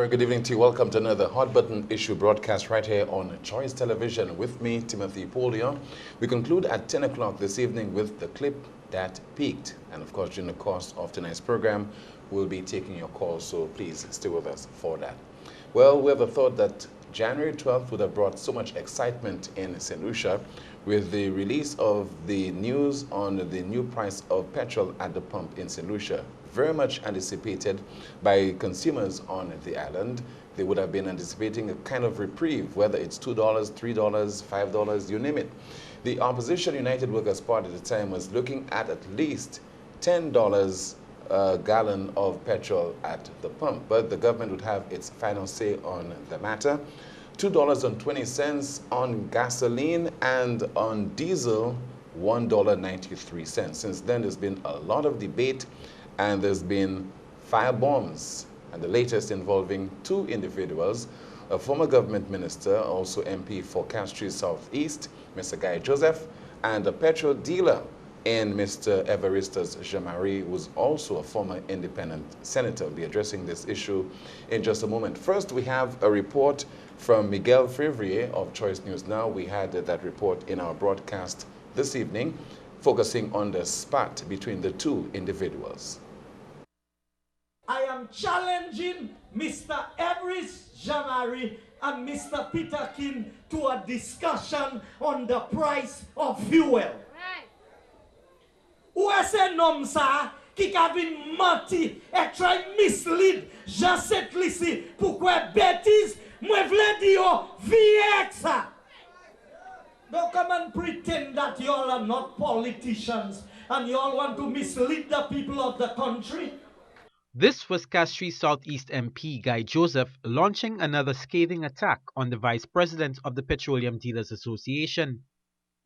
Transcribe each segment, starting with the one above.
very good evening to you. Welcome to another Hot Button Issue broadcast right here on Choice Television with me, Timothy Poleon. We conclude at 10 o'clock this evening with the clip that peaked. And of course, during the course of tonight's program, we'll be taking your calls, so please stay with us for that. Well, we have a thought that January 12th would have brought so much excitement in St. Lucia with the release of the news on the new price of petrol at the pump in St. Lucia. Very much anticipated by consumers on the island. They would have been anticipating a kind of reprieve, whether it's $2, $3, $5, you name it. The Opposition United Workers Party at the time was looking at least $10 a gallon of petrol at the pump, but the government would have its final say on the matter. $2.20 on gasoline, and on diesel, $1.93. Since then, there's been a lot of debate, and there's been fire bombs, and the latest involving two individuals, a former government minister, also MP for Castries Southeast, Mr. Guy Joseph, and a petrol dealer in Mr. Evaristus Jean-Marie, who's also a former independent senator. We'll be addressing this issue in just a moment. First, we have a report from Miguel Fevrier of Choice News Now. We had that report in our broadcast this evening, focusing on the spat between the two individuals. I am challenging Mr. Everest Jean-Marie and Mr. Peter King to a discussion on the price of fuel. Right. Où est-ce nom ça qui a vu menti et try mislead Jacette Lissi? Pourquoi bêtise? Moi v'le dire VX. Don't come and pretend that you all are not politicians and you all want to mislead the people of the country. This was Castries Southeast MP Guy Joseph launching another scathing attack on the Vice President of the Petroleum Dealers Association.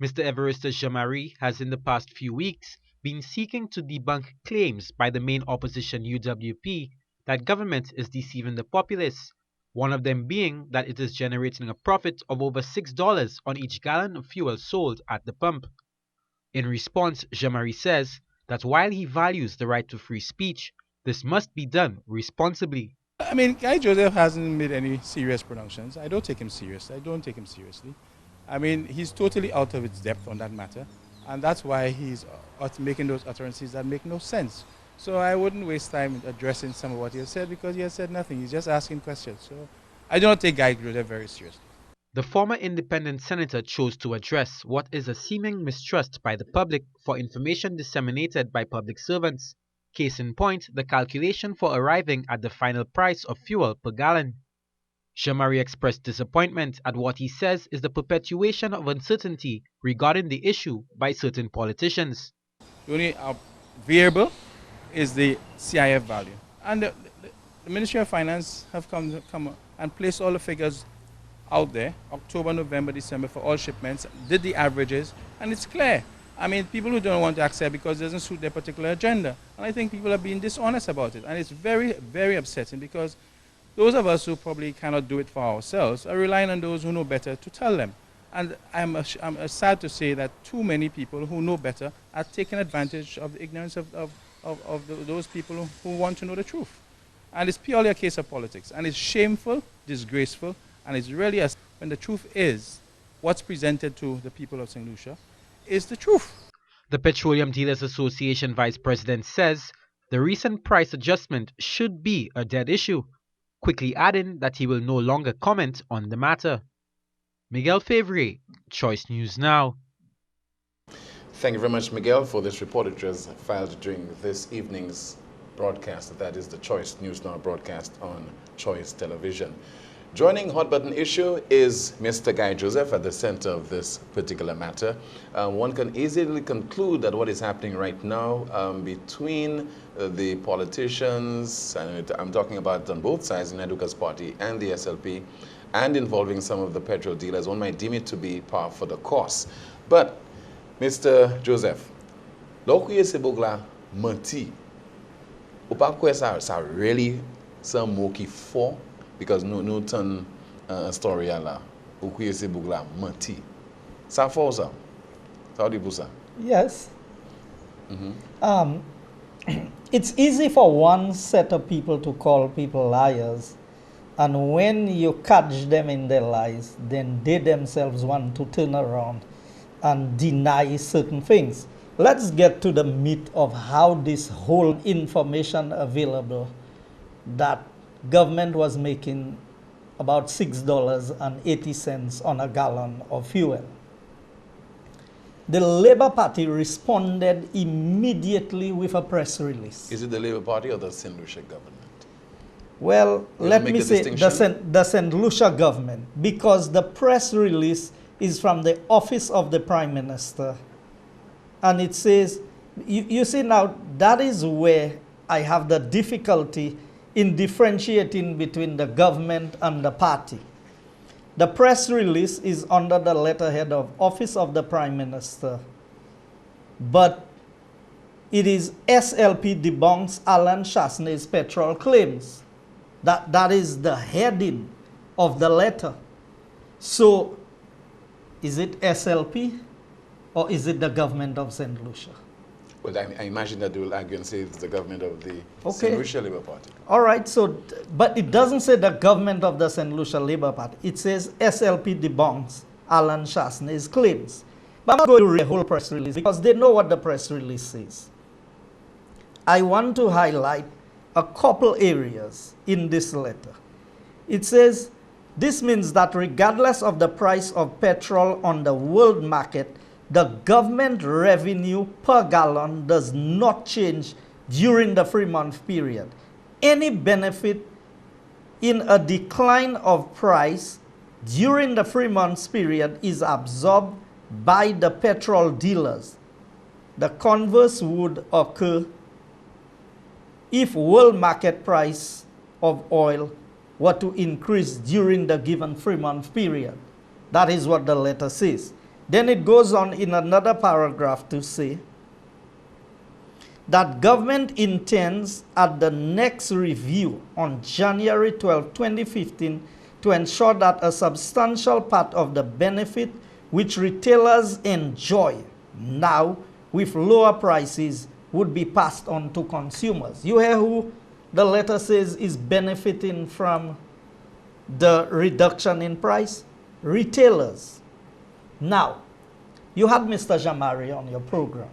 Mr. Evaristus Jean-Marie has in the past few weeks been seeking to debunk claims by the main opposition UWP that government is deceiving the populace, one of them being that it is generating a profit of over $6 on each gallon of fuel sold at the pump. In response, Jean-Marie says that while he values the right to free speech, this must be done responsibly. I mean, Guy Joseph hasn't made any serious pronouncements. I don't take him seriously. I mean, he's totally out of his depth on that matter, and that's why he's making those utterances that make no sense. So I wouldn't waste time addressing some of what he has said, because he has said nothing. He's just asking questions. So I do not take Guy Joseph very seriously. The former independent senator chose to address what is a seeming mistrust by the public for information disseminated by public servants. Case in point, the calculation for arriving at the final price of fuel per gallon. Jean-Marie expressed disappointment at what he says is the perpetuation of uncertainty regarding the issue by certain politicians. The only variable is the CIF value. And the Ministry of Finance have come and placed all the figures out there, October, November, December, for all shipments, did the averages, and it's clear. I mean, people who don't want to accept because it doesn't suit their particular agenda. And I think people are being dishonest about it. And it's very, very upsetting, because those of us who probably cannot do it for ourselves are relying on those who know better to tell them. And I'm sad to say that too many people who know better are taking advantage of the ignorance of those people who want to know the truth. And it's purely a case of politics. And it's shameful, disgraceful, and it's really when the truth is what's presented to the people of St. Lucia is the truth. The Petroleum Dealers Association Vice President says the recent price adjustment should be a dead issue, quickly adding that he will no longer comment on the matter. Miguel Fevrier, Choice News Now. Thank you very much, Miguel, for this report. It was filed during this evening's broadcast. That is the Choice News Now broadcast on Choice Television. Joining Hot Button Issue is Mr. Guy Joseph at the center of this particular matter. One can easily conclude that what is happening right now between the politicians, and I'm talking about on both sides, the Educa's Party and the SLP, and involving some of the petrol dealers, one might deem it to be par for the course. But, Mr. Joseph, lokuye sebogla menti, upakwe sa really some moki for, because no turn story ala ukuye sebogla menti. Sa for sa, how do you put? Yes. It's easy for one set of people to call people liars, And when you catch them in their lies, then they themselves want to turn around and deny certain things. Let's get to the meat of how this whole information available that government was making about $6.80 on a gallon of fuel. The Labour Party responded immediately with a press release. Is it the Labour Party or the St. Lucia government? Well, let me say the St. Lucia government, because the press release is from the office of the Prime Minister. And it says, you see now, that is where I have the difficulty in differentiating between the government and the party. The press release is under the letterhead of Office of the Prime Minister, but it is SLP debunks Alan Chasney's petrol claims. That is the heading of the letter. So, is it SLP or is it the government of St. Lucia? Well, I imagine that they will argue and say it's the government of the St. Lucia Labour Party. All right, so, but it doesn't say the government of the St. Lucia Labour Party. It says SLP debunks Alan Chasney's claims. But I'm not going to read the whole press release because they know what the press release says. I want to highlight a couple areas in this letter. It says, this means that regardless of the price of petrol on the world market, the government revenue per gallon does not change during the 3-month period. Any benefit in a decline of price during the 3 months period is absorbed by the petrol dealers. The converse would occur if world market price of oil were to increase during the given 3-month period. That is what the letter says. Then it goes on in another paragraph to say that government intends at the next review on January 12, 2015 to ensure that a substantial part of the benefit which retailers enjoy now with lower prices would be passed on to consumers. You hear who the letter says is benefiting from the reduction in price? Retailers. Now, you had Mr. Jamari on your program.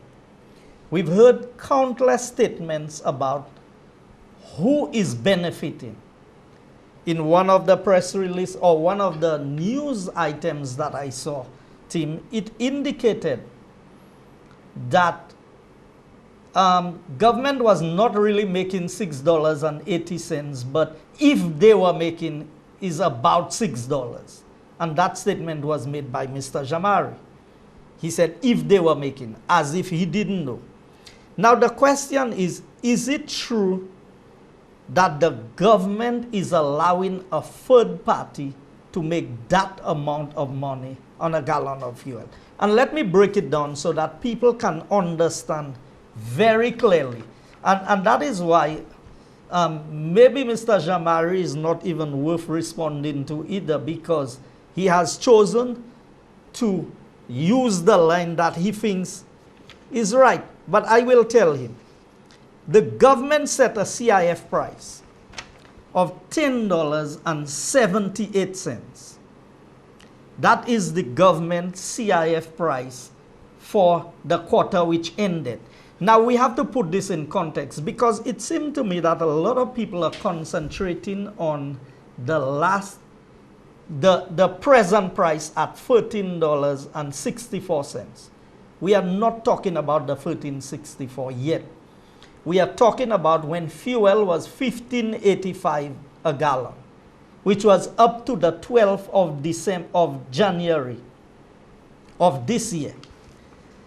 We've heard countless statements about who is benefiting. In one of the press release or one of the news items that I saw, Tim, it indicated that government was not really making $6.80, but if they were making is about $6. And that statement was made by Mr. Jamari. He said if they were making, as if he didn't know. Now the question is it true that the government is allowing a third party to make that amount of money on a gallon of fuel? And let me break it down so that people can understand very clearly. And that is why maybe Mr. Jamari is not even worth responding to either, because he has chosen to use the line that he thinks is right. But I will tell him, the government set a CIF price of $10.78. That is the government CIF price for the quarter which ended. Now we have to put this in context, because it seemed to me that a lot of people are concentrating on the present price at $13.64. We are not talking about the $13.64 yet. We are talking about when fuel was $15.85 a gallon, which was up to the 12th of January of this year.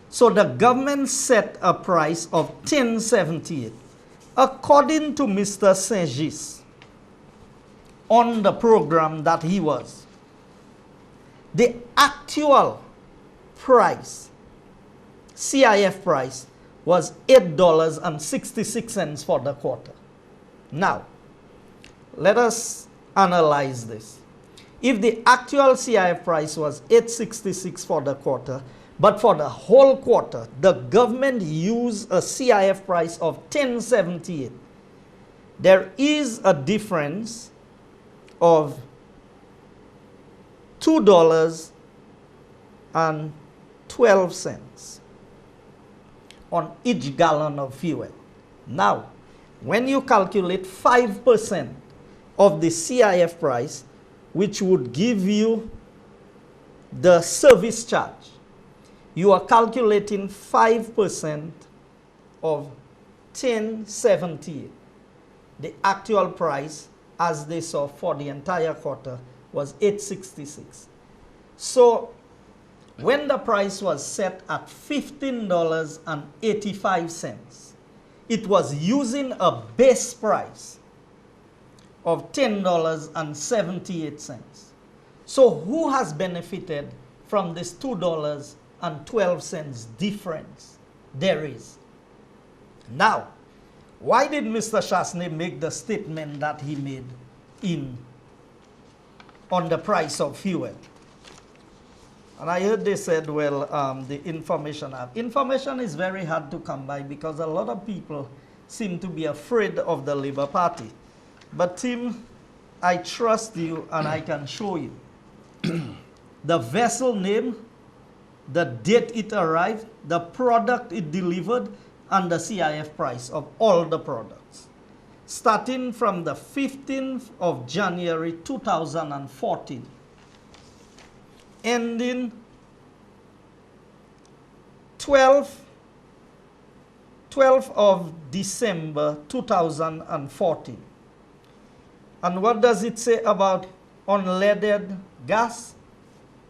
So the government set a price of $10.78. According to Mr. Saint-Gis, on the program that he was, the actual price, CIF price, was $8.66 for the quarter. Now, let us analyze this. If the actual CIF price was $8.66 for the quarter, but for the whole quarter, the government used a CIF price of $10.78, there is a difference of $2.12 on each gallon of fuel. Now, when you calculate 5% of the CIF price, which would give you the service charge, you are calculating 5% of 10.78. The actual price, as they saw for the entire quarter, was 8.66. So when the price was set at $15.85, it was using a base price of $10.78. So who has benefited from this $2.12 difference? There is. Now, why did Mr. Chasney make the statement that he made on the price of fuel? And I heard they said, well, the information is very hard to come by because a lot of people seem to be afraid of the Labour Party. But Tim, I trust you and I can show you. The vessel name, the date it arrived, the product it delivered, and the CIF price of all the products. Starting from the 15th of January 2014, ending 12th of December 2014. And what does it say about unleaded gas?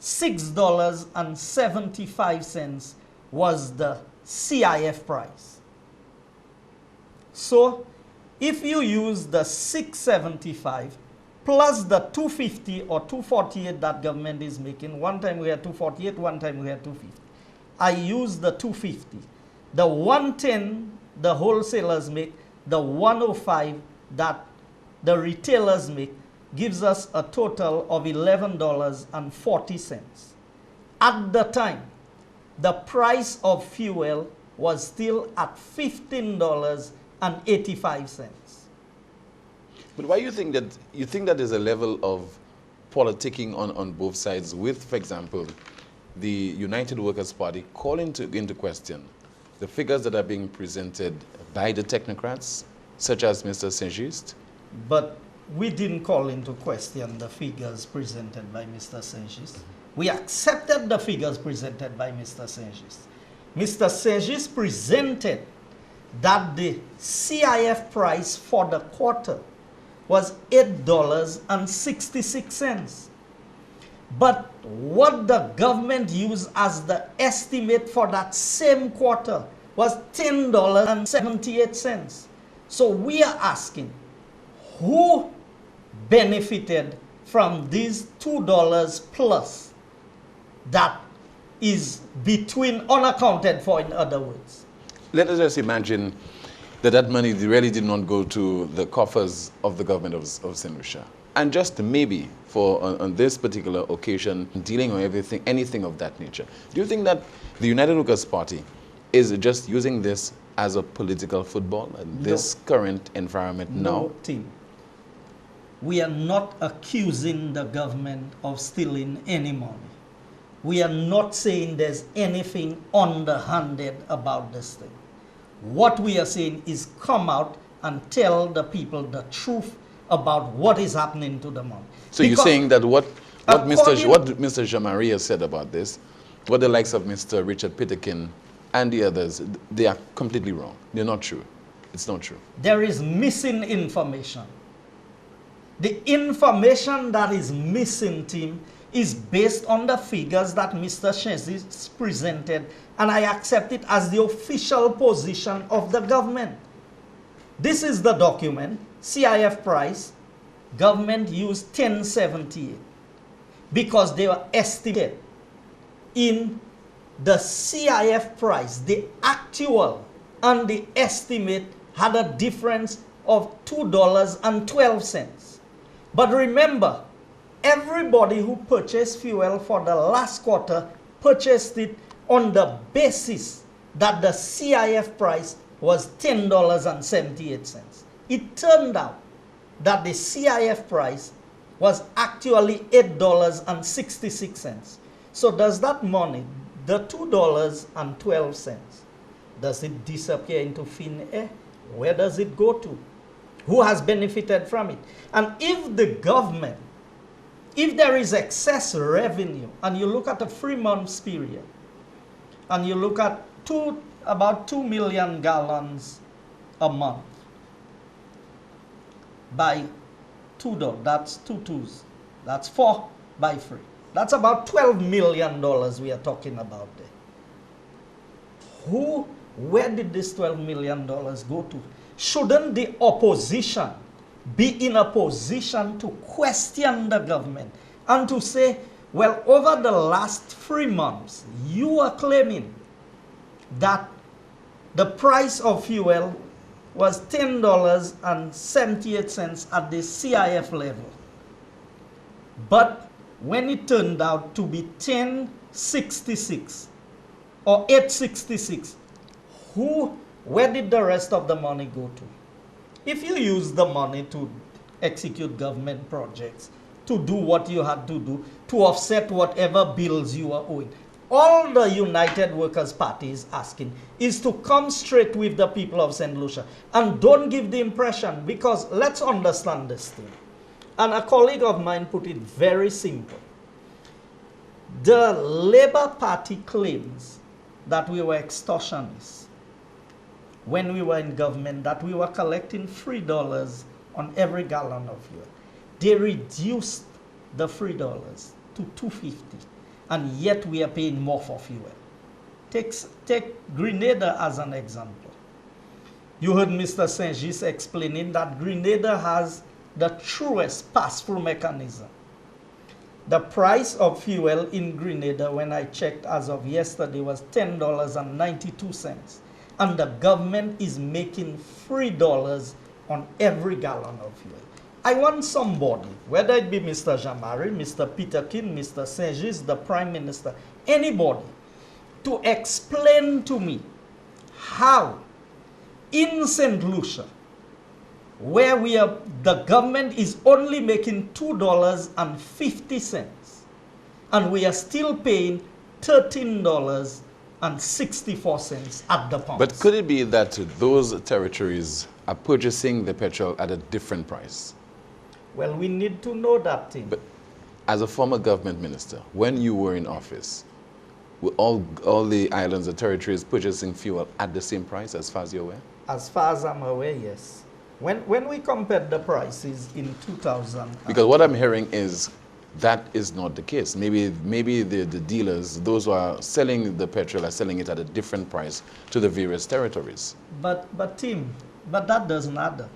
$6.75 was the CIF price. So if you use the 675 plus the 250 or 248 that government is making, one time we had 248, one time we had 250. I use the 250. The 110 the wholesalers make, the 105 that the retailers make, gives us a total of $11.40. At the time, the price of fuel was still at $15.85. But why you think that there's a level of politicking on both sides with, for example, the United Workers' Party calling into question the figures that are being presented by the technocrats, such as Mr. Saint-Just? But we didn't call into question the figures presented by Mr. Saint-Just. We accepted the figures presented by Mr. Saint-Just. Mr. Saint-Just presented that the CIF price for the quarter was $8.66. But what the government used as the estimate for that same quarter was $10.78. So we are asking, who benefited from these $2 plus that is between unaccounted for, in other words? Let us just imagine that money really did not go to the coffers of the government of St. Lucia. And just maybe for on this particular occasion, dealing with anything of that nature. Do you think that the United Workers' Party is just using this as a political football in this current environment now? No, Tim. We are not accusing the government of stealing any money. We are not saying there's anything underhanded about this thing. What we are saying is come out and tell the people the truth about what is happening to the money. So because you're saying that what Mr. Jean-Marie has said about this, what the likes of Mr. Richard Pitterkin and the others, they are completely wrong. They're not true. It's not true. There is missing information. The information that is missing, Tim, is based on the figures that Mr. Shezis presented, and I accept it as the official position of the government. This is the document, CIF price, government used 1078 because they were estimated in the CIF price. The actual and the estimate had a difference of $2.12. But remember, everybody who purchased fuel for the last quarter purchased it on the basis that the CIF price was $10.78. It turned out that the CIF price was actually $8.66. So does that money, the $2.12, does it disappear into thin air? Where does it go to? Who has benefited from it? And if the government, if there is excess revenue, and you look at a 3 months period, and you look at about 2 million gallons a month by $2, that's 2 twos, that's 4 by 3. That's about $12 million we are talking about there. Where did this $12 million go to? Shouldn't the opposition be in a position to question the government and to say, well, over the last 3 months, you are claiming that the price of fuel was $10.78 at the CIF level. But when it turned out to be $10.66 or $8.66, where did the rest of the money go to? If you use the money to execute government projects, to do what you had to do, to offset whatever bills you are owing, all the United Workers' Party is asking is to come straight with the people of St. Lucia and don't give the impression, because let's understand this thing. And a colleague of mine put it very simple. The Labour Party claims that we were extortionists when we were in government, that we were collecting $3 on every gallon of fuel. They reduced the $3 to $2.50, and yet we are paying more for fuel. Take Grenada as an example. You heard Mr. Saint-Just explaining that Grenada has the truest pass-through mechanism. The price of fuel in Grenada, when I checked as of yesterday, was $10.92. And the government is making $3 on every gallon of fuel. I want somebody, whether it be Mr. Jamari, Mr. Peter King, Mr. Saint-Just, the Prime Minister, anybody, to explain to me how in St. Lucia, where the government is only making $2.50, and we are still paying $13.64 at the pumps. But could it be that those territories are purchasing the petrol at a different price? Well, we need to know that thing. But as a former government minister, when you were in office, were all the islands and territories purchasing fuel at the same price, as far as you're aware? As far as I'm aware, yes. When we compared the prices in 2000... Because what I'm hearing is that is not the case. Maybe the dealers, those who are selling the petrol, are selling it at a different price to the various territories. But Tim, that doesn't add up.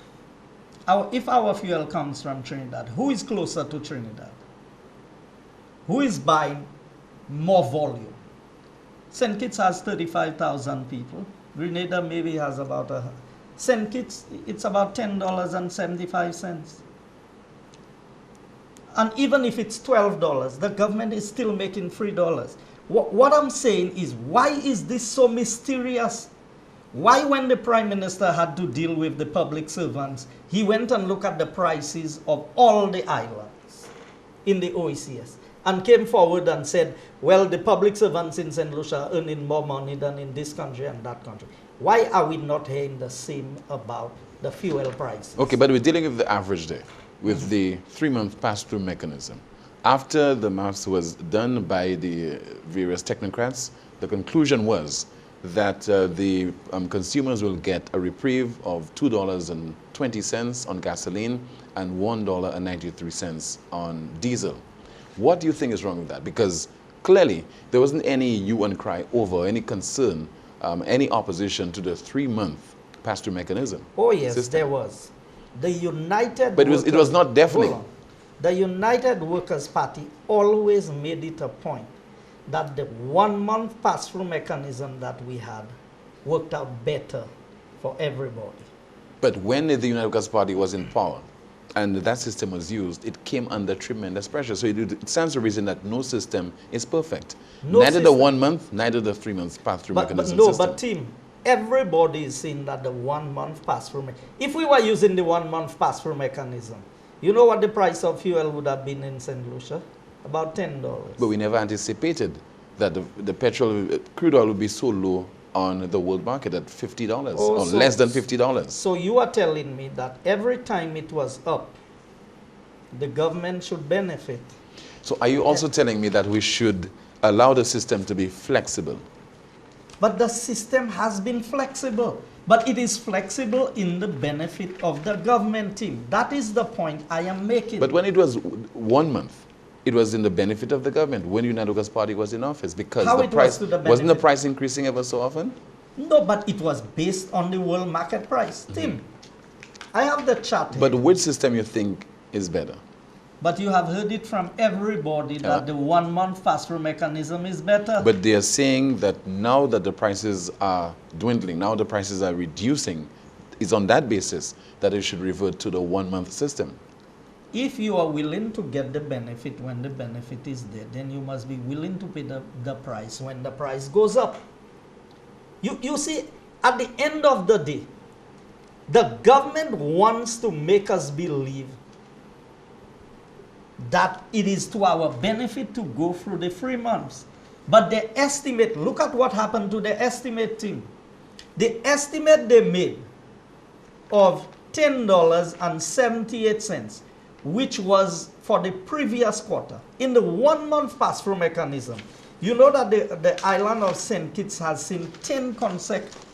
If our fuel comes from Trinidad, who is closer to Trinidad? Who is buying more volume? St. Kitts has 35,000 people. Grenada maybe has about St. Kitts, it's about $10.75. And even if it's $12, the government is still making $3. What I'm saying is, why is this so mysterious? Why, when the Prime Minister had to deal with the public servants, he went and looked at the prices of all the islands in the OECS and came forward and said, well, the public servants in St. Lucia are earning more money than in this country and that country. Why are we not hearing the same about the fuel prices? Okay, but we're dealing with the average day, with the 3-month pass-through mechanism. After the maths was done by the various technocrats, the conclusion was that the consumers will get a reprieve of $2.20 on gasoline and $1.93 on diesel. What do you think is wrong with that? Because clearly there wasn't any hue and cry over, any concern, any opposition to the 3-month pass-through mechanism. Oh yes, system. there was. The United But it was not deafening. The United Workers' Party always made it a point that the 1-month pass-through mechanism that we had worked out better for everybody. But when the United Workers' Party was in power and that system was used, it came under tremendous pressure. So it stands to reason that no system is perfect. Neither the 1 month, neither the 3 months pass-through mechanism system. But Tim, everybody is saying that the 1-month pass-through mechanism, if we were using the 1-month pass-through mechanism, You know what the price of fuel would have been in St. Lucia? About $10. But we never anticipated that the petrol, crude oil would be so low on the world market at $50 or less than $50. So you are telling me that every time it was up, the government should benefit. So are you also telling me that we should allow the system to be flexible? But the system has been flexible. But it is flexible in the benefit of the government team. That is the point I am making. But when it was 1 month, it was in the benefit of the government when United Workers' Party was in office, because How the it price was to the wasn't the benefit? price increasing ever so often? No, but it was based on the world market price. Tim, I have the chart here. But which system you think is better? But you have heard it from everybody that the 1 month pass-through mechanism is better. But they are saying that now that the prices are dwindling, now the prices are reducing, it's on that basis that it should revert to the 1 month system. If you are willing to get the benefit when the benefit is there, then you must be willing to pay the price when the price goes up. You see, at the end of the day, the government wants to make us believe that it is to our benefit to go through the 3 months. But the estimate, look at what happened to the estimate team. The estimate they made of $10.78, which was for the previous quarter, in the 1 month pass-through mechanism. You know that the island of St. Kitts has seen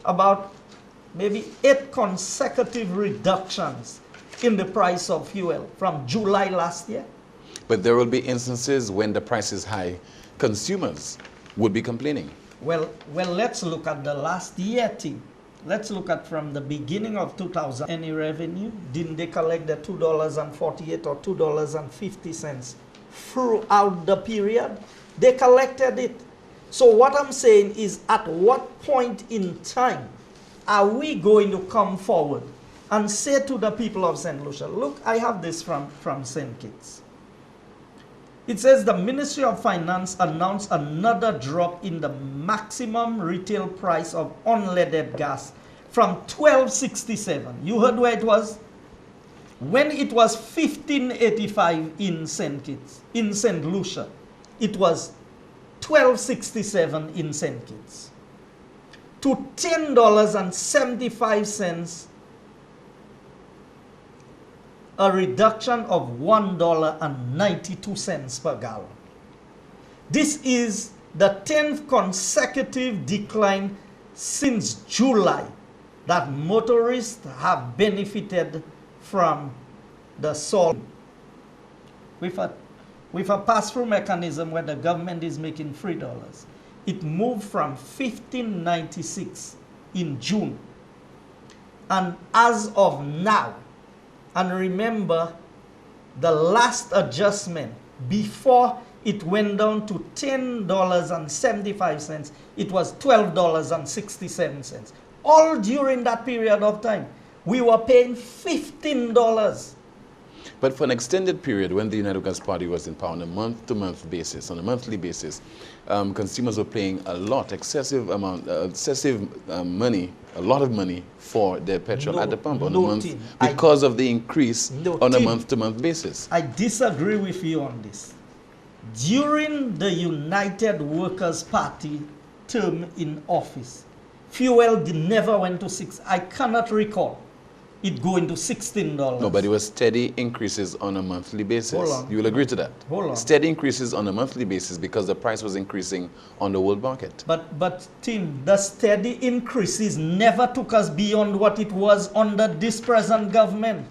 about maybe 8 consecutive reductions in the price of fuel from July last year. But there will be instances when the price is high, consumers would be complaining. Well, let's look at the last year thing. Let's look at from the beginning of 2000. Any revenue? Didn't they collect the $2.48 or $2.50 throughout the period? They collected it. So what I'm saying is, at what point in time are we going to come forward and say to the people of St. Lucia, look, I have this from St. Kitts. It says the Ministry of Finance announced another drop in the maximum retail price of unleaded gas from $12.67. You heard where it was? When it was $15.85 in St. Kitts, in St. Lucia, it was $12.67 in St. Kitts, to $10.75, a reduction of $1.92 per gallon. This is the 10th consecutive decline since July that motorists have benefited from the salt. With a pass-through mechanism where the government is making $3, it moved from $15.96 in June. And as of now, and remember, the last adjustment before it went down to $10.75, it was $12.67. All during that period of time, we were paying $15. But for an extended period, when the United Workers' Party was in power on a month-to-month basis, on a monthly basis, consumers were paying a lot, excessive money, a lot of money for their petrol at the pump on a month because of the increase on a month-to-month basis. I disagree with you on this. During the United Workers' Party term in office, fuel never went to $6. I cannot recall it going to $16. No, but it was steady increases on a monthly basis. Hold on. You will agree to that? Hold on. Steady increases on a monthly basis because the price was increasing on the world market. But Tim, the steady increases never took us beyond what it was under this present government.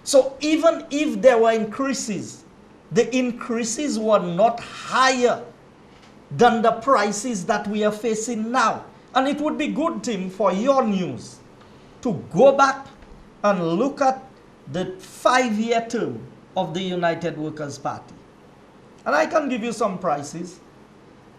So even if there were increases, the increases were not higher than the prices that we are facing now. And it would be good, Tim, for your news to go back and look at the 5-year term of the United Workers' Party. And I can give you some prices.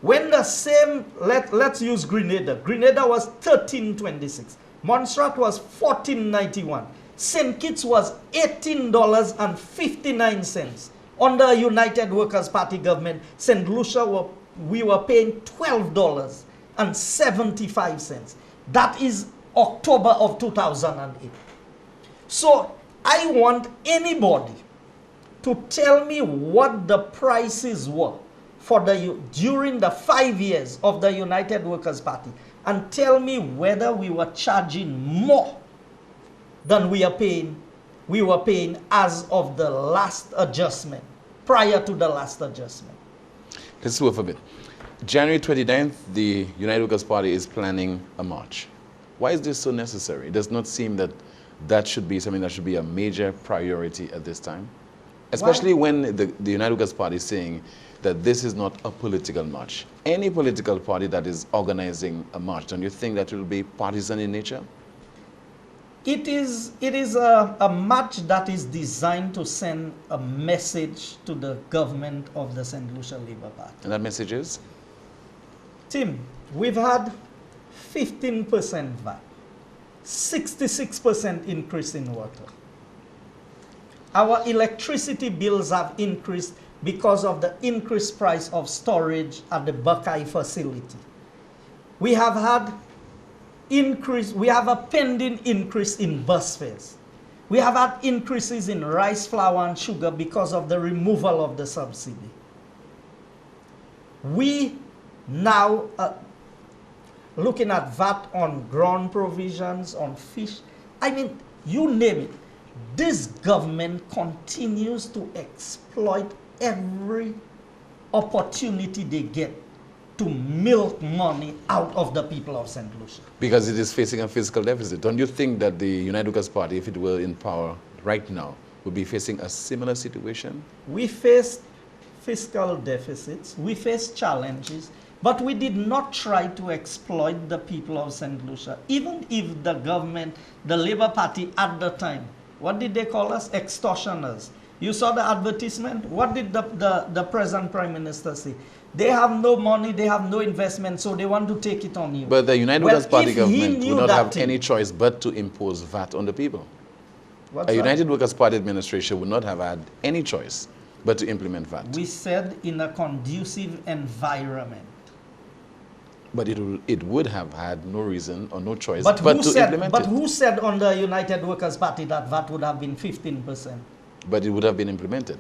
When the same, let's use Grenada. Grenada was $13.26. Montserrat was $14.91. St. Kitts was $18.59. Under United Workers' Party government, St. Lucia, we were paying $12.75. That is October of 2008. So I want anybody to tell me what the prices were for during the 5 years of the United Workers' Party, and tell me whether we were charging more than we were paying as of the last adjustment, prior to the last adjustment. Let's move a bit. January 29th, the United Workers' Party is planning a march. Why is this so necessary? It does not seem that that should be something that should be a major priority at this time, especially when the United Workers' Party is saying that this is not a political march. Any political party that is organizing a march, don't you think that it will be partisan in nature? It is a march that is designed to send a message to the government of the St. Lucia Labour Party. And that message is? Tim, we've had 15% VAT, 66% increase in water. Our electricity bills have increased because of the increased price of storage at the Buckeye facility. We have had we have a pending increase in bus fares. We have had increases in rice, flour, and sugar because of the removal of the subsidy. We now looking at VAT on ground provisions, on fish. I mean, you name it. This government continues to exploit every opportunity they get to milk money out of the people of St. Lucia. Because it is facing a fiscal deficit. Don't you think that the United Workers' Party, if it were in power right now, would be facing a similar situation? We face fiscal deficits, we face challenges, but we did not try to exploit the people of St. Lucia. Even if the government, the Labour Party at the time, what did they call us? Extortioners. You saw the advertisement? What did the present Prime Minister say? They have no money, they have no investment, so they want to take it on you. But the United Workers' Party government would not have any choice but to impose VAT on the people. A United Workers' Party administration would not have had any choice but to implement VAT. We said in a conducive environment. But it would have had no reason or no choice but to implement it. But who said on the United Workers' Party that VAT would have been 15%? But it would have been implemented.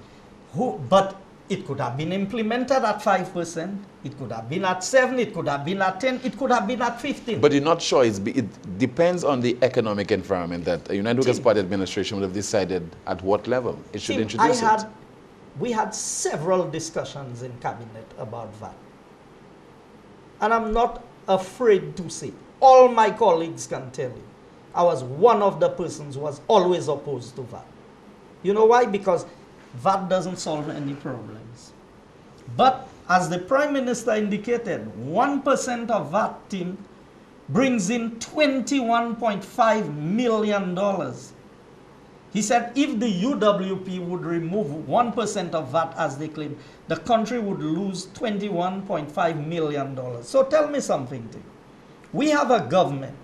But it could have been implemented at 5%. It could have been at 7%. It could have been at 10%. It could have been at 15%. But you're not sure. It depends on the economic environment that a United Workers' Party administration would have decided at what level it should introduce it. We had several discussions in cabinet about VAT. And I'm not afraid to say, all my colleagues can tell you, I was one of the persons who was always opposed to VAT. You know why? Because VAT doesn't solve any problems. But as the Prime Minister indicated, 1% of VAT, Tim, brings in $21.5 million. He said if the UWP would remove 1% of VAT as they claim, the country would lose $21.5 million. So tell me something, Tim. We have a government.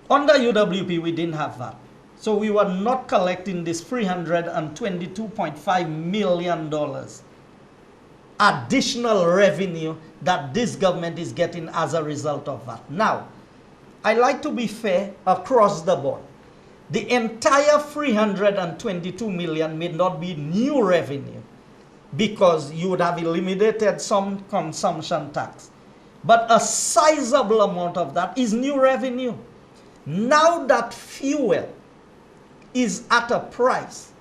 Under UWP, we didn't have VAT. So we were not collecting this $322.5 million additional revenue that this government is getting as a result of that. Now, I like to be fair across the board. The entire $322 million may not be new revenue because you would have eliminated some consumption tax. But a sizable amount of that is new revenue. Now that fuel is at a price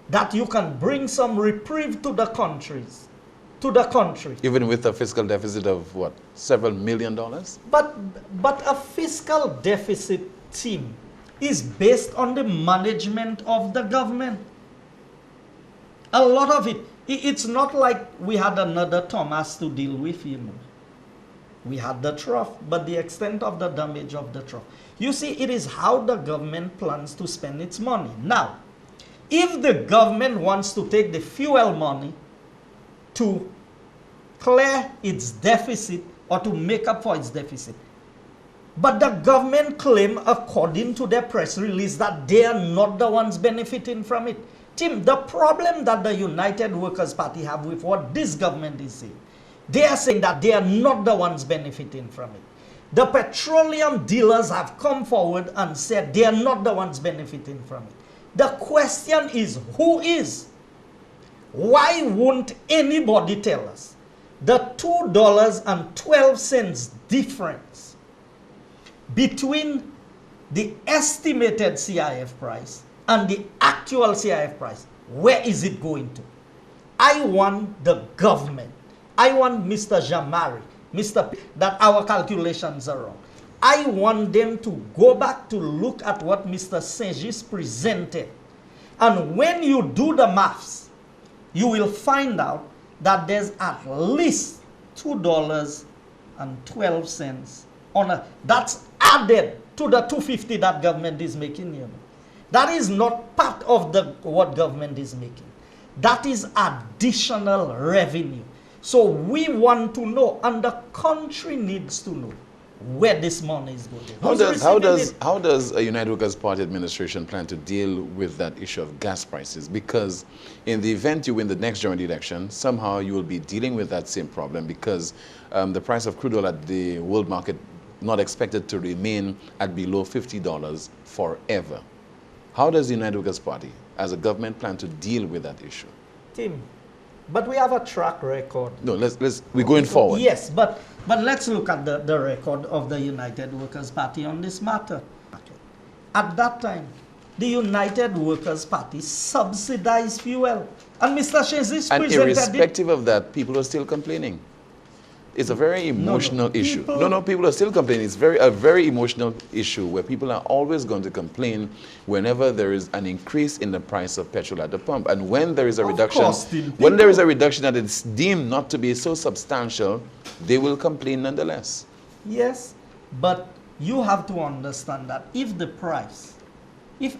that you can bring some reprieve to the country. Even with a fiscal deficit of what, several $1 million? But a fiscal deficit, Tim, is based on the management of the government. A lot of it, it's not like we had another Thomas to deal with, you know. We had the trough, but the extent of the damage of the trough. You see, it is how the government plans to spend its money. Now, if the government wants to take the fuel money to clear its deficit or to make up for its deficit, but the government claim, according to their press release, that they are not the ones benefiting from it. Tim, the problem that the United Workers' Party have with what this government is saying, they are saying that they are not the ones benefiting from it. The petroleum dealers have come forward and said they are not the ones benefiting from it. The question is, who is? Why won't anybody tell us the $2.12 difference between the estimated CIF price and the actual CIF price? Where is it going to? I want the government, I want Mr. Jamari, that our calculations are wrong. I want them to go back to look at what Mr. Saint-Just presented. And when you do the maths, you will find out that there's at least $2.12 on a, that's added to the $2.50 that government is making, you know. That is not part of the what government is making. That is additional revenue. So we want to know, and the country needs to know, where this money is going. How does a United Workers' Party administration plan to deal with that issue of gas prices? Because in the event you win the next general election, somehow you will be dealing with that same problem, because the price of crude oil at the world market not expected to remain at below $50 forever. How does the United Workers' Party, as a government, plan to deal with that issue? Tim, but we have a track record. No, we're going forward. Yes, but let's look at the record of the United Workers' Party on this matter. At that time, the United Workers' Party subsidized fuel. And Mr. Saint-Just presented it. And irrespective of that, people are still complaining. It's a very emotional issue. People are still complaining. It's a very emotional issue where people are always going to complain whenever there is an increase in the price of petrol at the pump. And when there is a reduction, that is deemed not to be so substantial, they will complain nonetheless. Yes, but you have to understand that if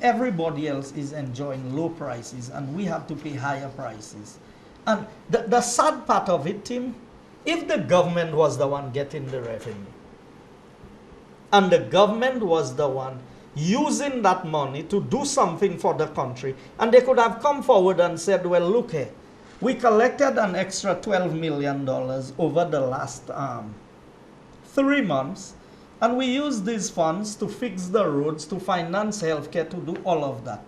everybody else is enjoying low prices and we have to pay higher prices, and the sad part of it, Tim, if the government was the one getting the revenue, and the government was the one using that money to do something for the country, and they could have come forward and said, well, look here, we collected an extra $12 million over the last 3 months, and we used these funds to fix the roads, to finance healthcare, to do all of that.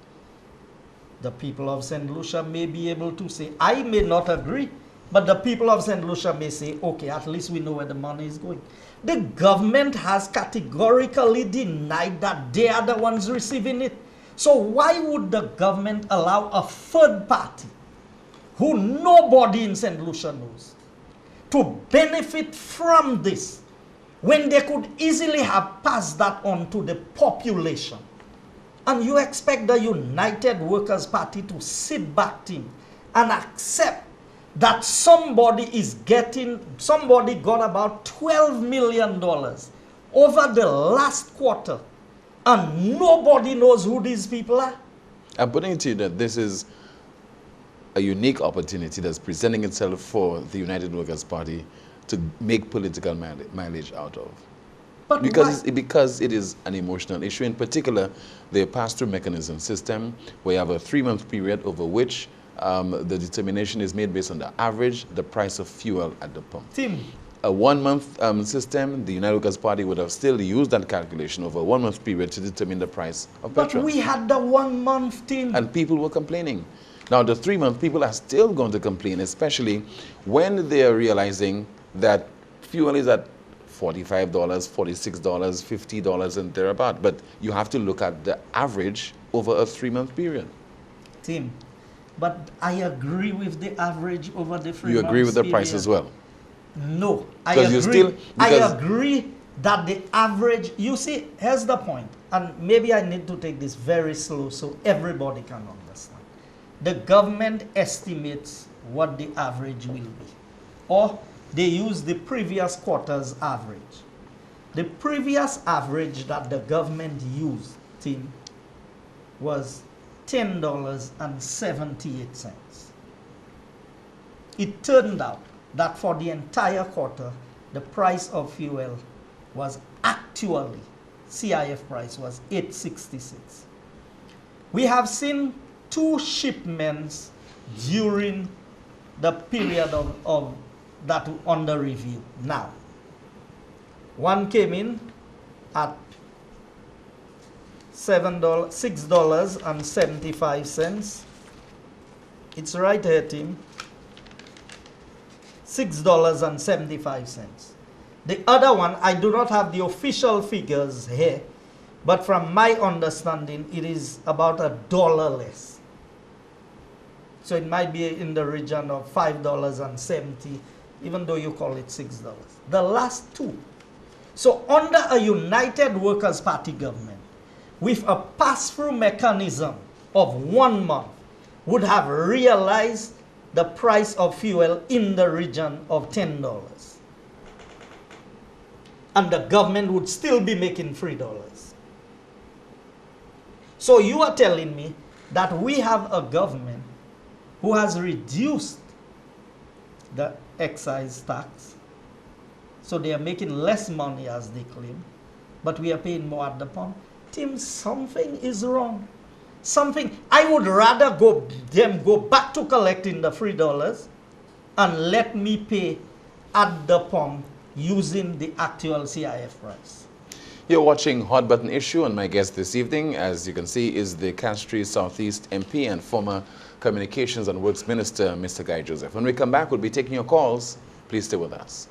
The people of St. Lucia may be able to say, I may not agree, but the people of St. Lucia may say, okay, at least we know where the money is going. The government has categorically denied that they are the ones receiving it. So why would the government allow a third party, who nobody in St. Lucia knows, to benefit from this, when they could easily have passed that on to the population? And you expect the United Workers' Party to sit back, Tim, and accept that somebody got about $12 million over the last quarter, and nobody knows who these people are? I'm putting it to you that this is a unique opportunity that's presenting itself for the United Workers' Party to make political mileage out of. But because it is an emotional issue, in particular the pass-through mechanism system, where you have a 3-month period over which the determination is made based on the average, the price of fuel at the pump. Tim, A 1-month system, the United Workers' Party would have still used that calculation over a 1-month period to determine the price of petrol. But we had the 1 month, Tim. And people were complaining. Now the 3-month, people are still going to complain, especially when they are realizing that fuel is at $45, $46, $50 and thereabout. But you have to look at the average over a 3-month period. Tim, but I agree with the average over the 3 months. You agree with the period. price as well? No, I Because agree. I agree that the average, you see, here's the point, and maybe I need to take this very slow so everybody can understand. The government estimates what the average will be, or they use the previous quarter's average. The previous average that the government used, Tim, was $10.78. It turned out that for the entire quarter, the price of fuel was actually, CIF price was $8.66. We have seen 2 shipments during the period of that under review. Now, one came in at $6.75. It's right here, Tim. $6.75. The other one, I do not have the official figures here, but from my understanding, it is about $1 less. So it might be in the region of $5.70, even though you call it $6. The last two. So under a United Workers' Party government, with a pass-through mechanism of 1 month, would have realized the price of fuel in the region of $10. And the government would still be making $3. So you are telling me that we have a government who has reduced the excise tax, so they are making less money as they claim, but we are paying more at the pump. Tim, something is wrong. Something. I would rather them go back to collecting the $3 and let me pay at the pump using the actual CIF price. You're watching Hot Button Issue, and my guest this evening, as you can see, is the Castries Southeast MP and former Communications and Works Minister, Mr. Guy Joseph. When we come back, we'll be taking your calls. Please stay with us.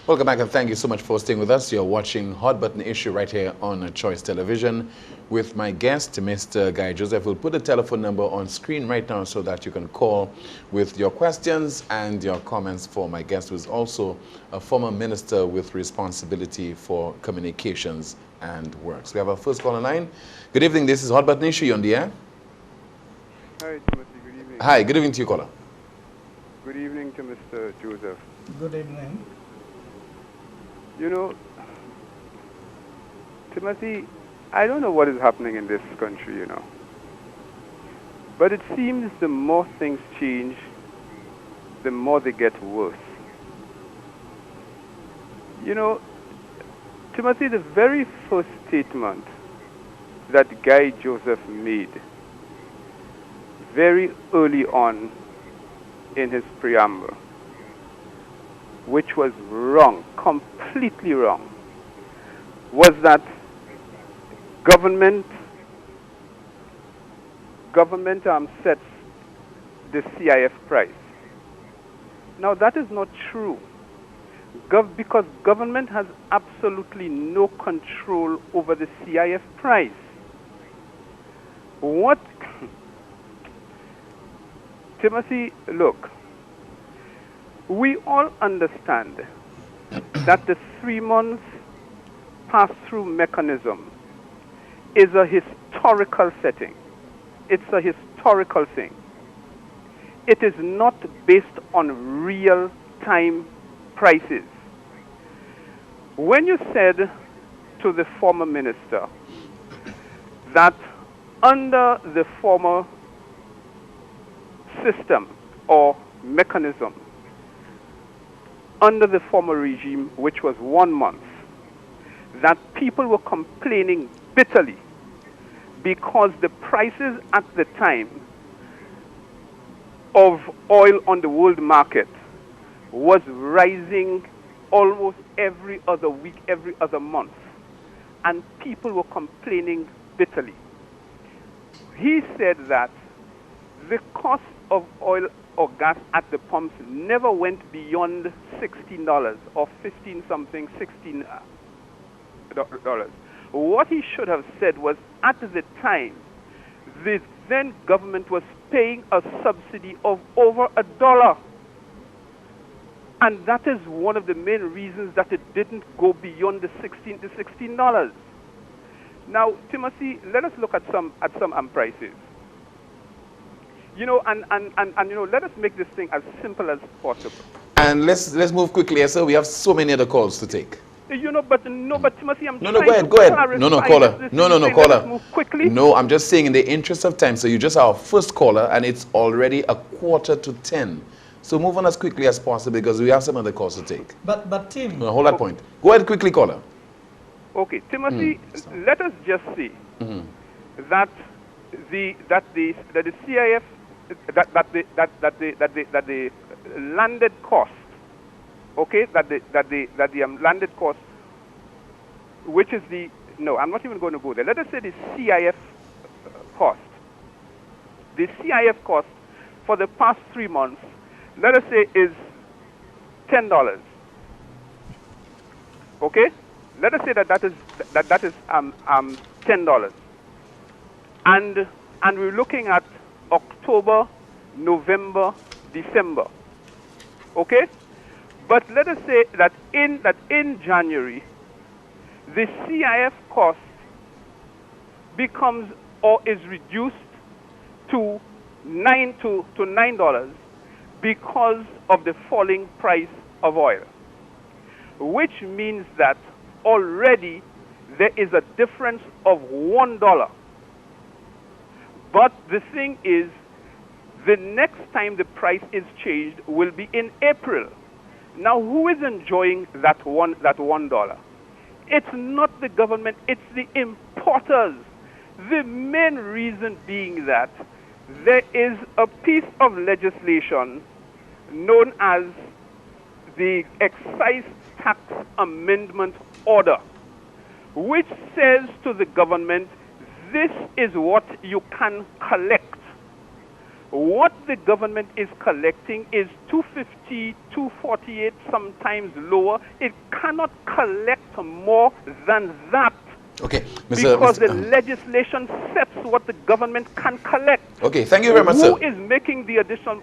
Welcome back, and thank you so much for staying with us. You're watching Hot Button Issue right here on Choice Television with my guest, Mr. Guy Joseph. We'll put the telephone number on screen right now so that you can call with your questions and your comments for my guest, who is also a former minister with responsibility for communications and works. We have our first call on line. Good evening. This is Hot Button Issue. You on the air? Hi, Timothy. Good evening. Hi. Good evening to you, caller. Good evening to Mr. Joseph. Good evening. You know, Timothy, I don't know what is happening in this country, you know. But it seems the more things change, the more they get worse. You know, Timothy, the very first statement that Guy Joseph made very early on in his preamble, which was wrong, completely wrong, was that government sets the CIF price. Now that is not true, because government has absolutely no control over the CIF price. What, Timothy, look, we all understand that the 3 months pass-through mechanism is a historical setting. It's a historical thing. It is not based on real-time prices. When you said to the former minister that under the former system or mechanism, under the former regime, which was 1 month, that people were complaining bitterly because the prices at the time of oil on the world market was rising almost every other week, every other month, and people were complaining bitterly. He said that the cost of oil or gas at the pumps never went beyond $16 or 15 something, $16. What he should have said was, at the time, the then government was paying a subsidy of over $1. And that is one of the main reasons that it didn't go beyond the $16. Now, Timothy, let us look at some prices. You know, and you know, let us make this thing as simple as possible. And let's move quickly, sir. We have so many other calls to take. but Timothy, I'm No, trying go ahead, to go ahead. clarify No, caller. this. No, You say, let caller. us move quickly. No, I'm just saying in the interest of time. So you just our first caller, and it's already 9:45. So move on as quickly as possible because we have some other calls to take. But Tim, No, hold that point. Go ahead quickly, caller. Okay, Timothy, let us just see that the CIF that the landed cost, okay, that the landed cost, which is the no, I'm not even going to go there. Let us say the CIF cost. The CIF cost for the past 3 months, let us say, is $10. Okay, let us say that is $10, and we're looking at October, November, December. Okay, but let us say that in January, the CIF cost becomes or is reduced to $9 because of the falling price of oil, which means that already there is a difference of $1. But the thing is, the next time the price is changed will be in April. Now, who is enjoying that $1? It's not the government, it's the importers. The main reason being that there is a piece of legislation known as the Excise Tax Amendment Order, which says to the government, this is what you can collect. What the government is collecting is $250, $248, sometimes lower. It cannot collect more than that. Okay, because the legislation sets what the government can collect. Okay, thank you very much, sir. Who is making the additional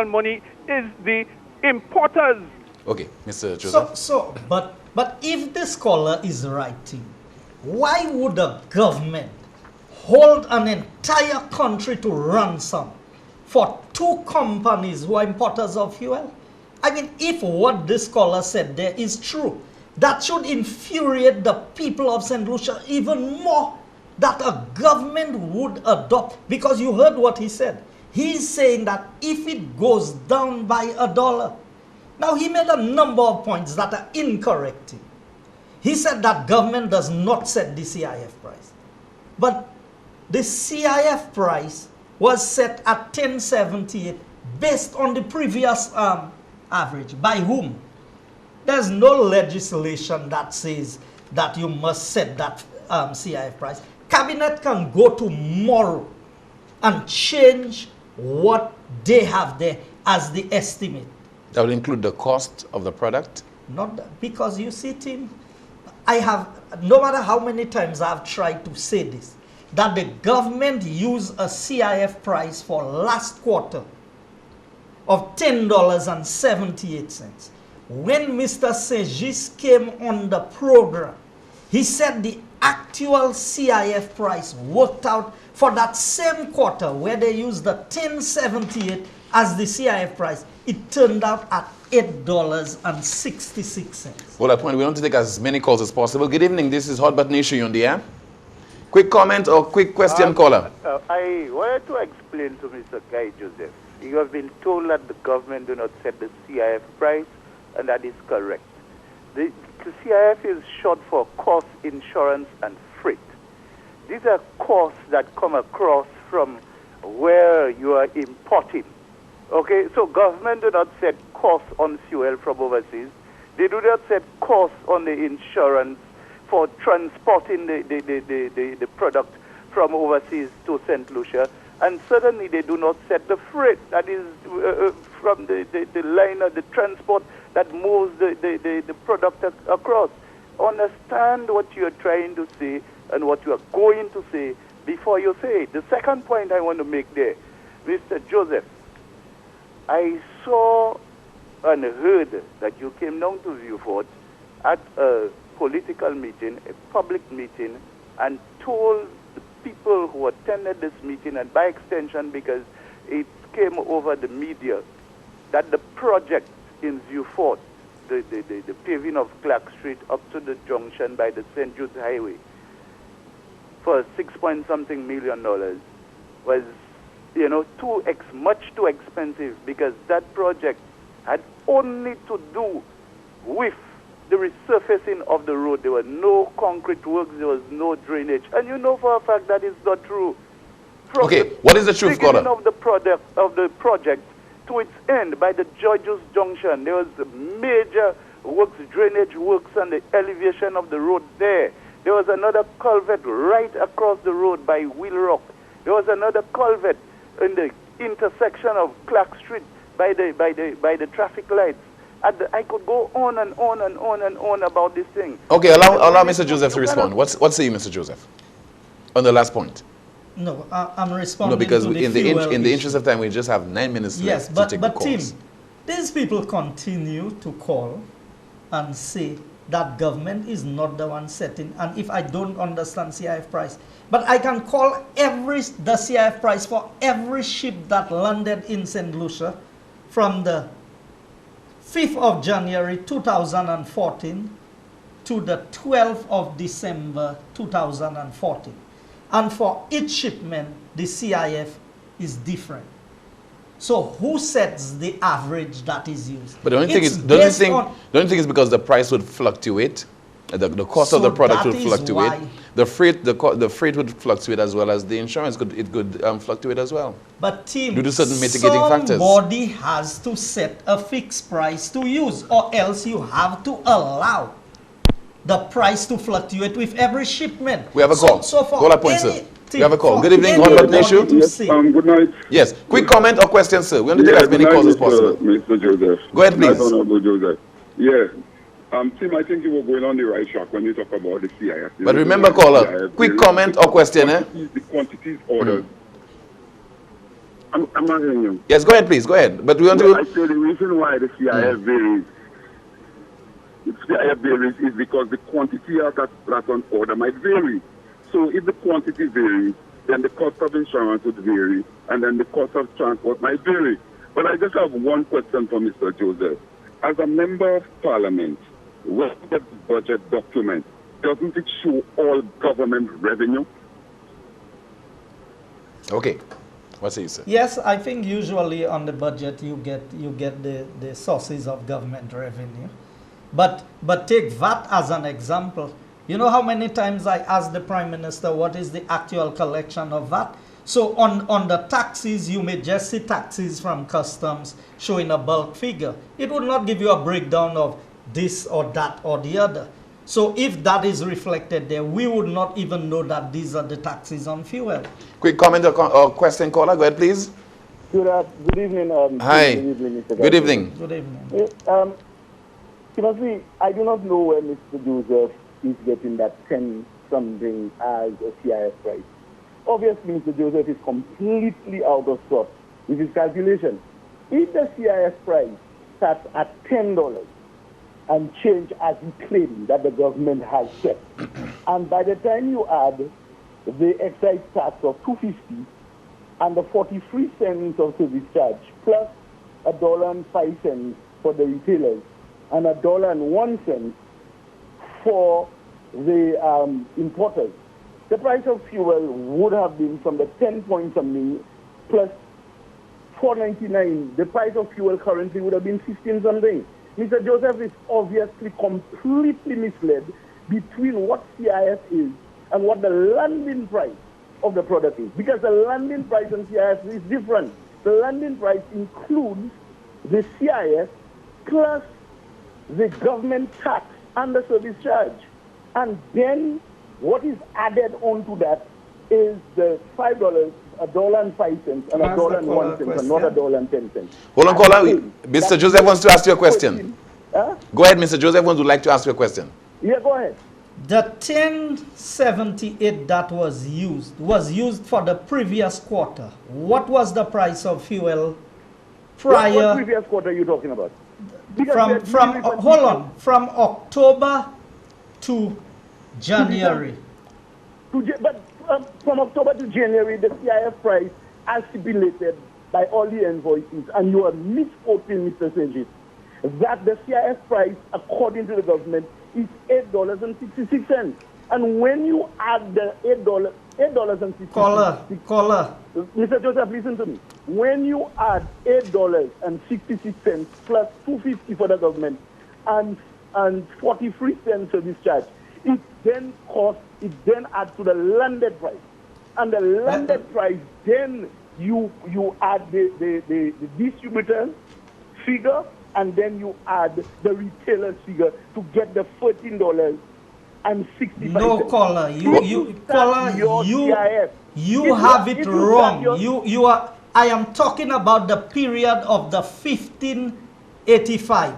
money is the importers. Okay, Mr. Joseph. But if this caller is writing, why would a government hold an entire country to ransom for two companies who are importers of fuel? I mean, if what this caller said there is true, that should infuriate the people of St. Lucia even more, that a government would adopt, because you heard what he said. He's saying that if it goes down by $1, now he made a number of points that are incorrect. He said that government does not set the CIF price. But the CIF price was set at $10.78 based on the previous average. By whom? There's no legislation that says that you must set that CIF price. Cabinet can go tomorrow and change what they have there as the estimate. That will include the cost of the product? Not that, because you see, Tim, I have, no matter how many times I've tried to say this, that the government used a CIF price for last quarter of $10.78. When Mr. Segis came on the program, he said the actual CIF price worked out for that same quarter where they used the $10.78 as the CIF price. It turned out at $8.66. Well, that point, we want to take as many calls as possible. Good evening. This is Hot Button Issue on the air. Quick comment or quick question, caller? I wanted to explain to Mr. Guy Joseph. You have been told that the government do not set the CIF price, and that is correct. The CIF is short for cost, insurance, and freight. These are costs that come across from where you are importing. Okay, so government do not set costs on fuel from overseas. They do not set costs on the insurance for transporting the product from overseas to St. Lucia. And certainly they do not set the freight, that is from the line of the transport that moves the product across. Understand what you are trying to say and what you are going to say before you say it. The second point I want to make there, Mr. Joseph, I saw and heard that you came down to Viewfort at a political meeting, a public meeting, and told the people who attended this meeting, and by extension because it came over the media, that the project in Viewfort the paving of Clark Street up to the junction by the St. Jude's Highway for $6 million was, much too expensive, because that project had only to do with the resurfacing of the road. There were no concrete works, there was no drainage. And you know for a fact that is not true. From Okay, what is the truth, beginning caller? of the project to its end by the Georgios Junction, there was major works, drainage works, and the elevation of the road there. There was another culvert right across the road by Wheel Rock. There was another culvert in the intersection of Clark Street by the traffic lights. I could go on and on and on and on about this thing. Okay, allow Mr. Joseph to respond. What's saying, Mr. Joseph, on the last point? No, I'm responding No, because to the in the fuel interest issue. of time, we just have 9 minutes Yes, left to take the but Tim, calls. these people continue to call and say that government is not the one setting, and if I don't understand CIF price, but I can call the CIF price for every ship that landed in St. Lucia from the 5th of January 2014 to the 12th of December 2014. And for each shipment, the CIF is different. So who sets the average that is used? But don't you think it's because the price would fluctuate? The cost of the product would fluctuate. The freight would fluctuate, as well as the insurance could fluctuate as well. But Tim, due to certain mitigating factors. Somebody has to set a fixed price to use, or else you have to allow the price to fluctuate with every shipment. We have a call. So for Call point, sir. We have a call. Good evening, Honorable issue. Yes, good night. Yes. Quick comment or question, sir. We want to take as many calls as possible. Mr. Joseph. Go ahead, please. Honorable Joseph. Yeah. Tim, I think you were going on the right track when you talk about the CIF. But remember, caller, quick comment or question, eh? The quantities ordered. I'm not hearing you. Yes, go ahead, please. Go ahead. But we want to... I say the reason why the CIF varies, is because the quantity that's on order might vary. So if the quantity varies, then the cost of insurance would vary, and then the cost of transport might vary. But I just have one question for Mr. Joseph. As a member of Parliament, when you get the budget document, doesn't it show all government revenue? Okay. What say you, sir? Yes, I think usually on the budget you get the sources of government revenue. But take VAT as an example. You know how many times I asked the Prime Minister what is the actual collection of VAT? So on the taxes, you may just see taxes from customs showing a bulk figure. It would not give you a breakdown of this or that or the other. So if that is reflected there, we would not even know that these are the taxes on fuel. Quick comment or question, caller. Go ahead, please. Good evening. Hi. Good evening, Mr. Good evening. Good evening. Timothy, I do not know where Mr. Joseph is getting that 10 something as a CIF price. Obviously, Mr. Joseph is completely out of sorts with his calculation. If the CIF price starts at $10 and change as he claimed that the government has set, and by the time you add the excise tax of $2.50 and the 43 cents of service charge, plus $1.05 for the retailers and $1.01 for the importers, the price of fuel would have been from the 10 point something plus $4.99. The price of fuel currently would have been 15 something. Mr. Joseph is obviously completely misled between what CIF is and what the landing price of the product is, because the landing price on CIF is different. The landing price includes the CIF plus the government tax and the service charge. And then what is added onto that is the $5, $1.05 and $1.01 and not $1.10. Hold on, caller. Mr. Joseph wants to ask you a question. Go ahead, Mr. Joseph would like to ask you a question. Yeah, go ahead. The 1078 that was used for the previous quarter. What was the price of fuel prior? What previous quarter are you talking about? From October to January. From October to January, the CIF price as stipulated by all the invoices, and you are misquoting Mr. Sejit. that the CIF price, according to the government, is $8.66. And when you add the $8.66, Caller. Mr. Joseph, listen to me. When you add $8.66 plus $2.50 for the government and 43 cents service charge, it then adds to the landed price. And the landed price, then you add the distributor figure, and then you add the retailer's figure to get the $14.65. No, caller. You have it wrong. I am talking about the period of the 1585,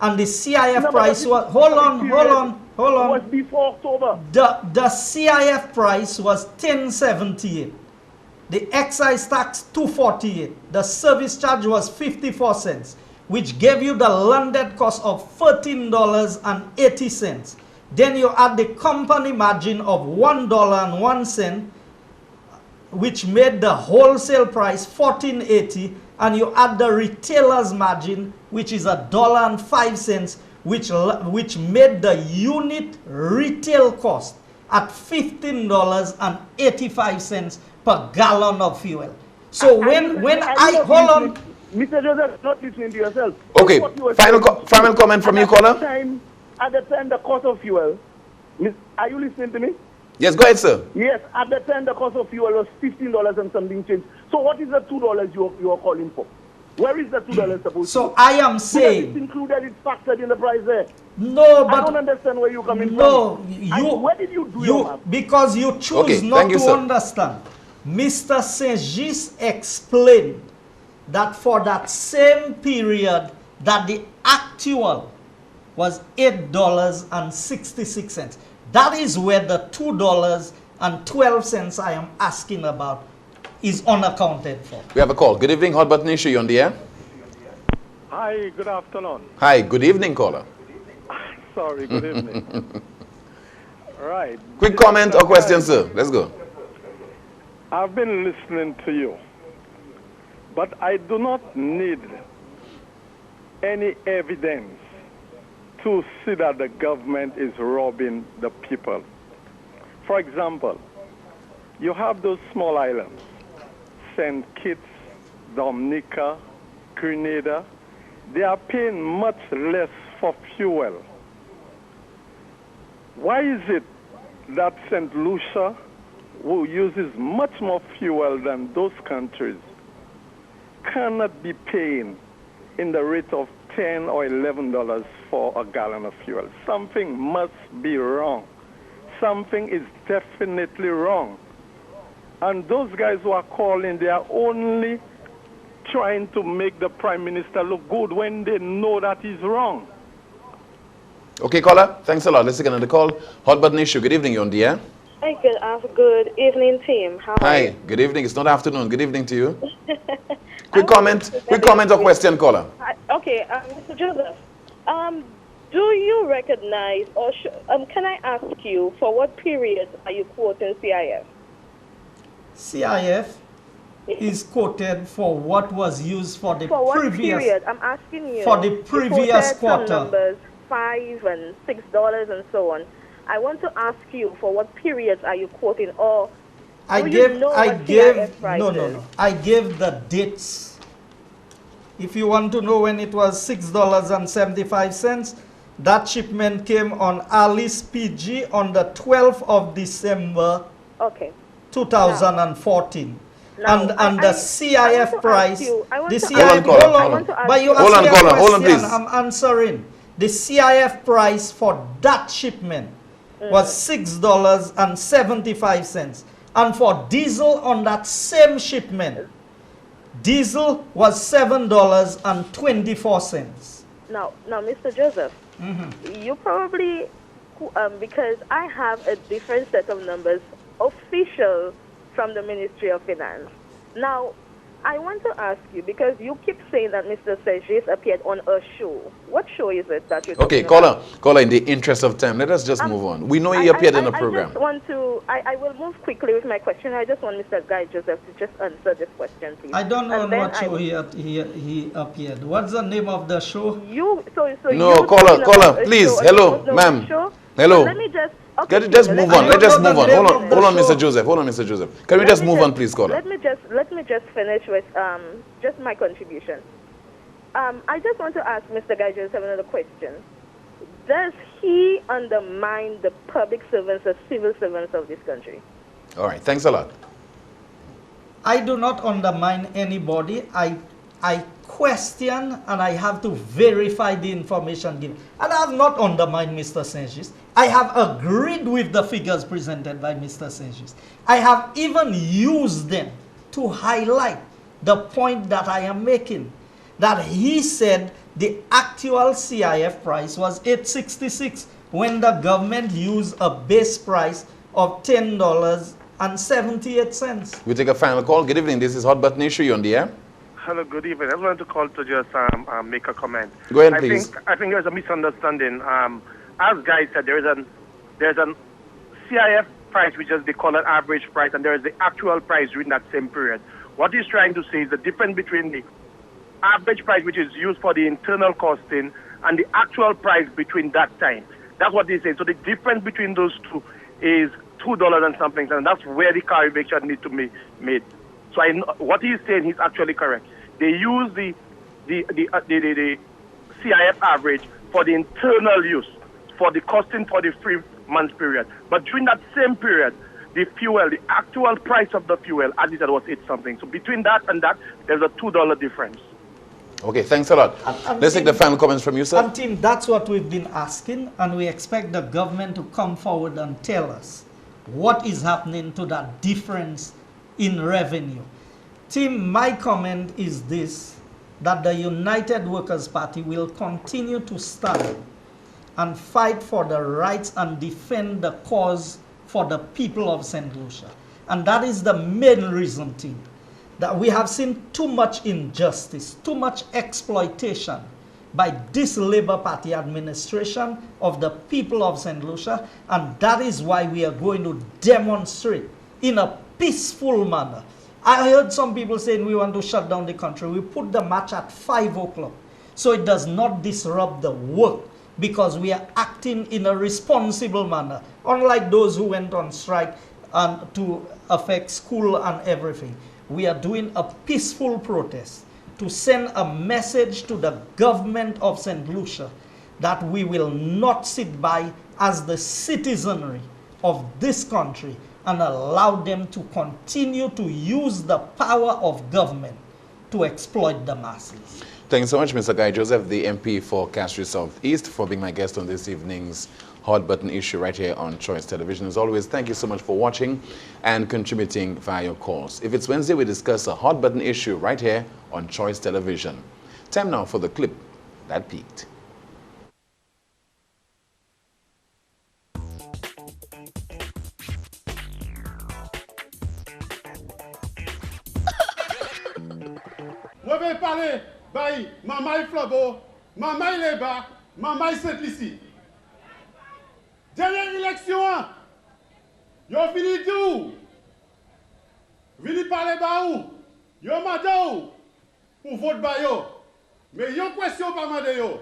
and the CIF price was. Hold on. Was before October. The CIF price was 1078. The excise tax 248. The service charge was 54 cents, which gave you the landed cost of $13.80. Then you add the company margin of $1.01, which made the wholesale price $14.80, and you add the retailer's margin, which is $1.05, which made the unit retail cost at $15.85 per gallon of fuel. So when I hold on, Mr. Joseph, not listening to yourself. Okay, final comment from you, caller. At the time, the cost of fuel, are you listening to me? Yes, go ahead, sir. Yes, at the time, the cost of fuel was $15 and something change. So what is the $2 you are calling for? Where is the $2 supposed to be? So I am saying... It's included, it's factored in the price there. No, but... I don't understand where you're coming from. No, where did you do your math? Because you choose not to understand. Mr. Saint-Just explained that for that same period, that the actual was $8.66. That is where the $2.12 I am asking about is unaccounted for. We have a call. Good evening, Hot Button Issue. You on the air? Hi, good afternoon. Hi, good evening, caller. Sorry, good evening. Right. Quick comment or question, sir? Let's go. I've been listening to you, but I do not need any evidence to see that the government is robbing the people. For example, you have those small islands, St. Kitts, Dominica, Grenada. They are paying much less for fuel. Why is it that St. Lucia, who uses much more fuel than those countries, cannot be paying in the rate of $10 or $11 for a gallon of fuel? Something must be wrong. Something is definitely wrong. And those guys who are calling, they are only trying to make the Prime Minister look good when they know that he's wrong. Okay, caller. Thanks a lot. Let's take another call. Hot Button Issue. Good evening. You on the air? Hi, good evening, team. How are you? Hi. Good evening. It's not afternoon. Good evening to you. Quick comment or question, caller. Okay, Mr. Joseph, do you recognize, or can I ask you, for what period are you quoting CIF? CIF is quoted for what was used for the for what previous period? I'm asking you. For the previous quarter. Some numbers, $5 and $6 and so on. I want to ask you, for what periods are you quoting, or I gave the dates. If you want to know when it was $6.75, that shipment came on Alice PG on the 12th of December 2014. And the CIF price, Hold on, please. I'm answering. The CIF price for that shipment was $6.75. And for diesel on that same shipment, diesel was $7.24. Now, Mr. Joseph, you probably, because I have a different set of numbers, official from the Ministry of Finance. Now, I want to ask you, because you keep saying that Mr. Sergis appeared on a show. What show is it that you're talking about? Caller, in the interest of time, let us just move on. We know he appeared in a program. I just want to, I will move quickly with my question. I just want Mr. Guy Joseph to just answer this question, please. I don't know on what show he appeared. What's the name of the show? No, caller, please. Hello, ma'am. Hello. Let me just... Okay, just move on. Let's just move on. Hold on, Mr. Joseph. Can we just move on, please, caller? Let me just finish with just my contribution. I just want to ask Mr. Guy Joseph another question. Does he undermine the public servants, the civil servants of this country? All right. Thanks a lot. I do not undermine anybody. I question and I have to verify the information given. And I have not undermined Mr. Sergis. I have agreed with the figures presented by Mr. Sergis. I have even used them to highlight the point that I am making. That he said the actual CIF price was $8.66 when the government used a base price of $10.78. We take a final call. Good evening. This is Hot Button Issue. You on the air? Hello, good evening. I wanted to call to just make a comment. Go ahead, please. I think there's a misunderstanding. As Guy said, there's an CIF price, which is they call an average price, and there is the actual price during that same period. What he's trying to say is the difference between the average price, which is used for the internal costing, and the actual price between that time. That's what he's saying. So the difference between those two is $2 and something, and that's where the correction needs to be made. So what he's saying, he's actually correct. They use the CIF average for the internal use, for the costing for the 3 month period. But during that same period, the fuel, the actual price of the fuel, as he said, was 8 something. So between that and that, there's a $2 difference. Okay, thanks a lot. Let's take the final comments from you, sir. And team, that's what we've been asking, and we expect the government to come forward and tell us what is happening to that difference in revenue. Team, my comment is this, that the United Workers' Party will continue to stand and fight for the rights and defend the cause for the people of St. Lucia. And that is the main reason, team, that we have seen too much injustice, too much exploitation by this Labour Party administration of the people of St. Lucia, and that is why we are going to demonstrate in a peaceful manner. I heard some people saying we want to shut down the country. We put the match at 5 o'clock so it does not disrupt the work, because we are acting in a responsible manner, unlike those who went on strike to affect school and everything. We are doing a peaceful protest to send a message to the government of St. Lucia that we will not sit by as the citizenry of this country and allow them to continue to use the power of government to exploit the masses. Thanks so much, Mr. Guy Joseph, the MP for Castries Southeast, for being my guest on this evening's Hot Button Issue right here on Choice Television. As always, thank you so much for watching and contributing via your calls. If it's Wednesday, we discuss a Hot Button Issue right here on Choice Television. Time now for the clip that peaked. Je vais parler by Mamay Flabo, Mamay Leba, Mamay Saint-Lucie. Dernière élection, yo fini tout. Vini parler ba ou, yo mando pour vote ba yo. Mais yon question pas mande yo.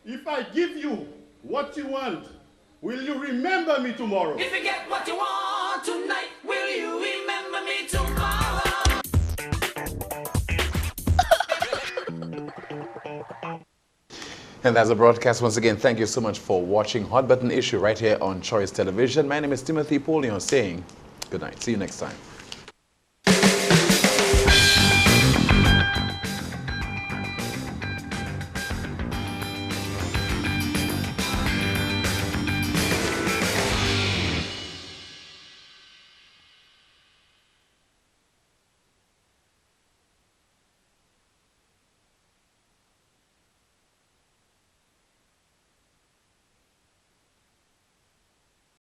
If I give you what you want, will you remember me tomorrow? If you get what you want tonight, will you remember me tomorrow? And that's a broadcast. Once again, thank you so much for watching Hot Button Issue right here on Choice Television. My name is Timothy Poleon saying good night. See you next time.